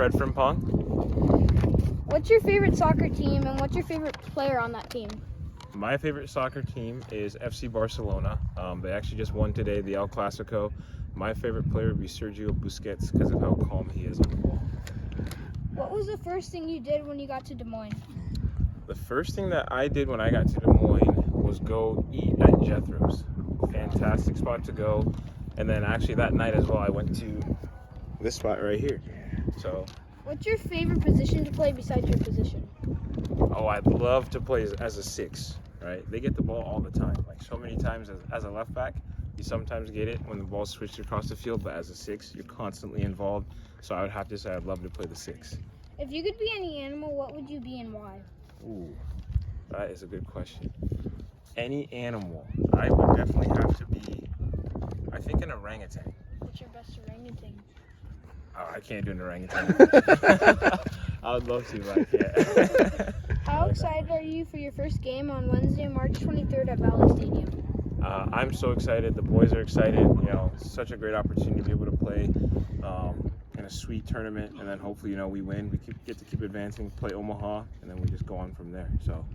Fred Frimpong. What's your favorite soccer team and what's your favorite player on that team? My favorite soccer team is FC Barcelona. They actually just won today, the El Clasico. My favorite player would be Sergio Busquets because of how calm he is on the ball. What was the first thing you did when you got to Des Moines? The first thing that I did when I got to Des Moines was go eat at Jethro's. Fantastic spot to go. And then actually that night as well, I went to this spot right here. So, What's your favorite position to play besides your position? oh, I'd love to play as a 6, right? They get the ball all the time. Like so many times as a left back, you sometimes get it when the ball's switched across the field, but as a 6, you're constantly involved. So I would have to say I'd love to play the 6. If you could be any animal, what would you be and why? Ooh, that is a good question. Any animal, I would definitely have to be, I think, an orangutan. What's your best orangutan? Oh, I can't do an orangutan. I would love to, but I can't. How excited are you for your first game on Wednesday, March 23rd at Valley Stadium? I'm so excited. The boys are excited. You know, it's such a great opportunity to be able to play in a sweet tournament, and then hopefully, you know, we win. We get to keep advancing, play Omaha, and then we just go on from there. So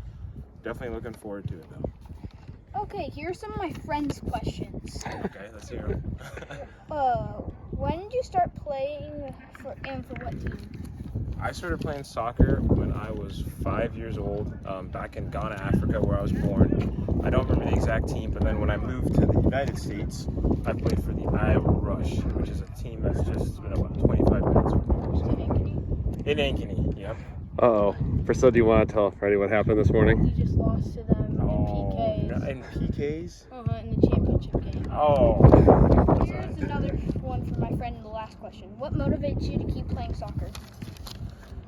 definitely looking forward to it, though. Okay, here are some of my friends' questions. Okay, let's hear them. When did you start playing and for what team? I started playing soccer when I was 5 years old, back in Ghana, Africa, where I was born. I don't remember the exact team, but then when I moved to the United States, I played for the Iowa Rush, which is a team that's just been about 25 minutes from here. In Ankeny, yep. Uh-oh. Priscilla, do you want to tell Freddie what happened this morning? You just lost to them in PKs. In PKs? In the championship game. Oh. Here's another one for my friend in the last question. What motivates you to keep playing soccer?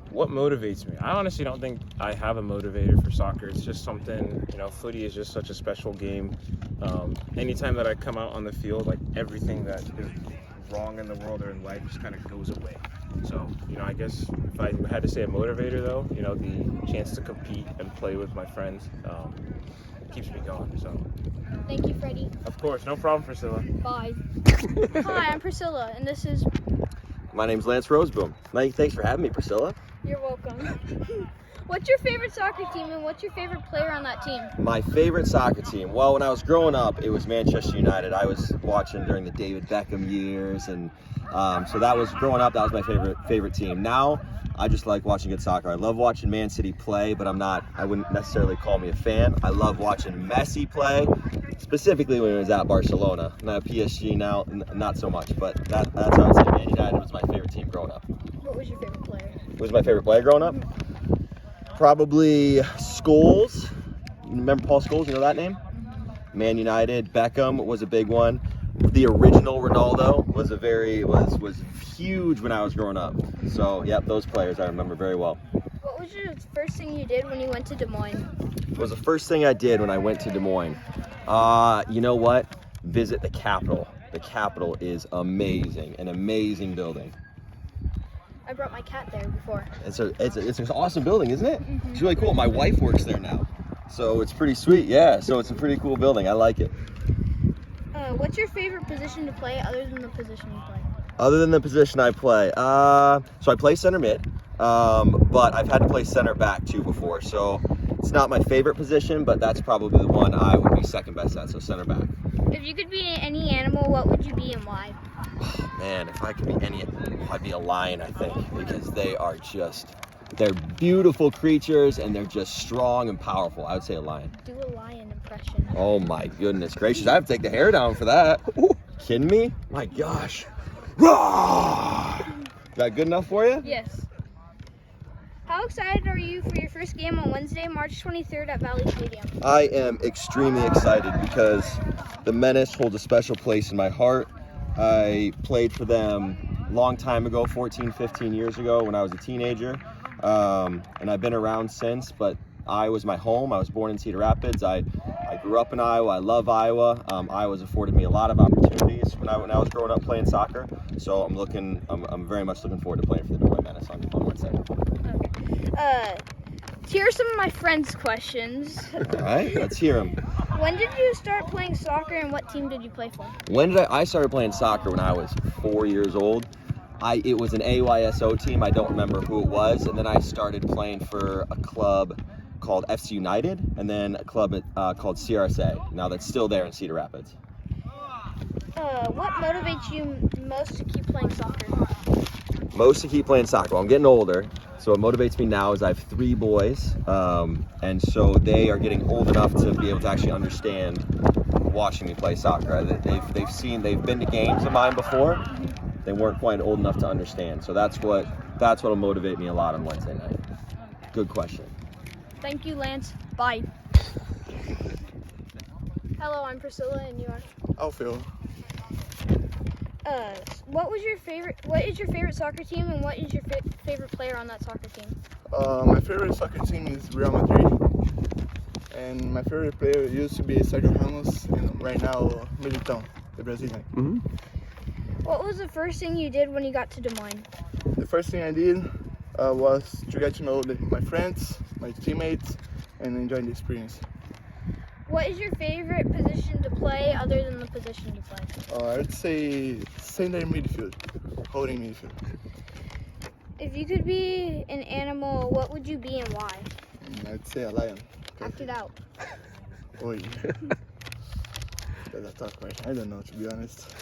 What motivates me? I honestly don't think I have a motivator for soccer. It's just something, you know, footy is just such a special game. Anytime that I come out on the field, like everything that is wrong in the world or in life just kind of goes away. So, you know, I guess if I had to say a motivator though, you know, the chance to compete and play with my friends keeps me going, so. Thank you, Freddie. Of course, no problem, Priscilla. Bye. Hi, I'm Priscilla, and this is... My name's Lance Roseboom. Thanks for having me, Priscilla. You're welcome. What's your favorite soccer team, and what's your favorite player on that team? My favorite soccer team. Well, when I was growing up, it was Manchester United. I was watching during the David Beckham years, and so that was growing up. That was my favorite team. Now, I just like watching good soccer. I love watching Man City play, but I wouldn't necessarily call me a fan. I love watching Messi play, specifically when he was at Barcelona. Not PSG now, not so much, but that's how I would say Man United was my favorite team growing up. What was your favorite player? Who was my favorite player growing up? Probably Scholes. Remember Paul Scholes? You know that name? Man United. Beckham was a big one. The original Ronaldo was huge when I was growing up. So, yep, those players I remember very well. What was your first thing you did when you went to Des Moines? What was the first thing I did when I went to Des Moines? You know what? Visit the Capitol. The Capitol is amazing, an amazing building. I brought my cat there before. It's an awesome building, isn't it? Mm-hmm. It's really cool. My wife works there now, so it's pretty sweet. Yeah, so it's a pretty cool building. I like it. What's your favorite position to play other than the position you play? Other than the position I play, so I play center mid, but I've had to play center back too before. So it's not my favorite position, but that's probably the one I would be second best at. So center back. If you could be any animal, what would you be and why? Oh, man, if I could be any, I'd be a lion, I think, because they're beautiful creatures and they're just strong and powerful. I would say a lion. Do a lion impression. Oh my goodness gracious, I have to take the hair down for that. Ooh, kidding me? My gosh. Is that good enough for you? Yes. How excited are you for your first game on Wednesday, March 23rd at Valley Stadium? I am extremely excited because the Menace holds a special place in my heart. I played for them a long time ago, 14, 15 years ago when I was a teenager. And I've been around since, but Iowa's my home. I was born in Cedar Rapids. I grew up in Iowa. I love Iowa. Iowa's afforded me a lot of opportunities when I was growing up playing soccer. So I'm very much looking forward to playing for the Des Moines Menace on Wednesday. Okay. Here are some of my friends' questions. All right, let's hear them. When did you start playing soccer and what team did you play for? I started playing soccer when I was 4 years old. It was an AYSO team. I don't remember who it was. And then I started playing for a club called FC United, and then a club called CRSA. Now that's still there in Cedar Rapids. What motivates you most to keep playing soccer? Most to keep playing soccer. Well, I'm getting older, so what motivates me now is I have 3 boys, and so they are getting old enough to be able to actually understand watching me play soccer. They've been to games of mine before. They weren't quite old enough to understand, so that's what'll motivate me a lot on Wednesday night. Good question. Thank you, Lance. Bye. Hello, I'm Priscilla, and you are? Alfio. What is your favorite soccer team, and what is your favorite player on that soccer team? My favorite soccer team is Real Madrid, and my favorite player used to be Sergio Ramos, and right now Militão, the Brazilian. Mm-hmm. What was the first thing you did when you got to Des Moines? The first thing I did was to get to know my friends, my teammates, and enjoy the experience. What is your favorite position to play other than the position you play? I'd say center midfield, holding midfield. If you could be an animal, what would you be and why? I'd say a lion. Act it out. Oi. That's a tough question. I don't know, to be honest.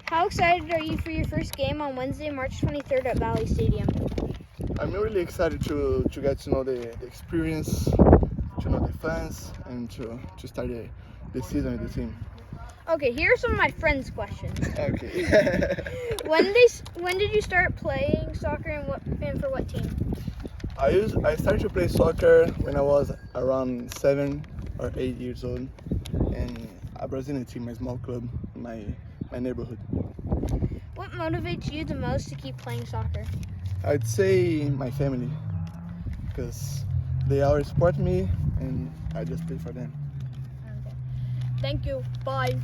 How excited are you for your first game on Wednesday, March 23rd at Valley Stadium? I'm really excited to get to know the experience, to know the fans, and to start the season with the team. Okay, here are some of my friends' questions. Okay. When did you start playing soccer and for what team? I started to play soccer when I was around 7 or 8 years old, and a Brazilian team, a small club in my neighborhood. What motivates you the most to keep playing soccer? I'd say my family, because they always support me, and I just play for them. Okay. Thank you. Bye.